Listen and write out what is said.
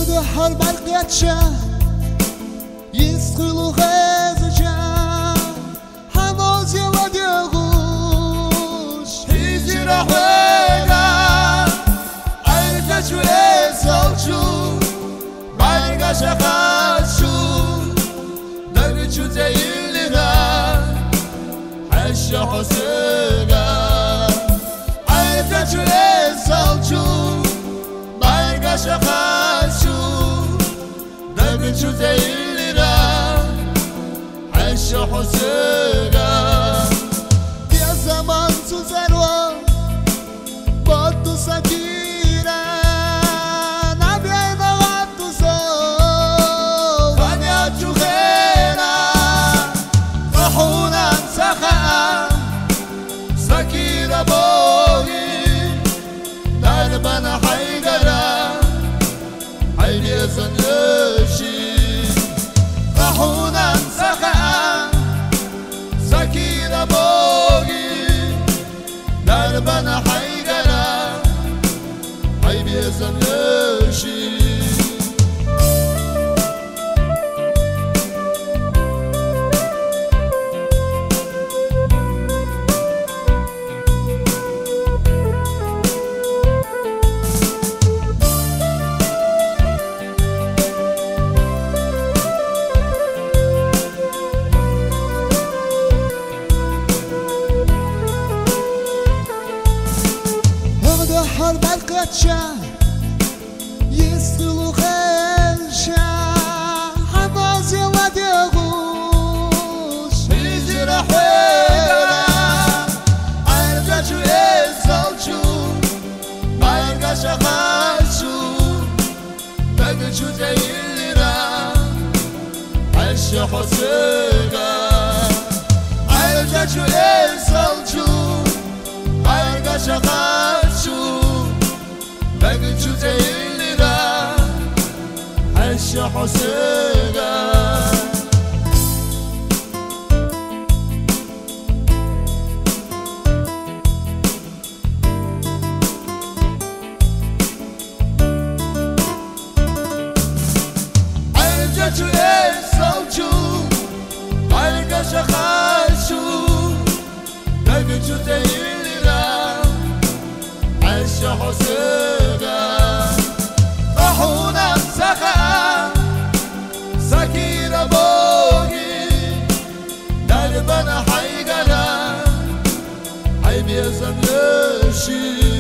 وقت حرب القيادشة يسخلوا غازجة حماز يود يغوش هيزي رحوينا عيرتش ويسالشو بعرقا شخاشو درجو زيلنا حشا حسينا عيرتش ويسالشو بعرقا شخاشو درجو زيلنا حشا حسينا يا زمان تزروا بطو سكينة نبينا غطو صوت غنياتو خينا فرحونا انسخا سكينة بوغي دربنا حيقرا حيلي زنيشي فرحونا انسخا سكينة بوغي دربنا حيقرا حيلي زنيشي حرب القيادشة يسخلوا خلشة حماس يود يغوش هيزي رحوينا عيرقاش ويسالشو بعرقا شخاشو بقشو زيلنا حشا حسينا عيرقاش ويسالشو بعرقا شخاشو بقشو زيلنا حشا حسينا عيرقاش ويسالشو بعرقا شخاشو بقشو زيلنا حشا حسينا فرحونا انسخا سكينة بوغي دربنا حيقرا حيبي زنيشي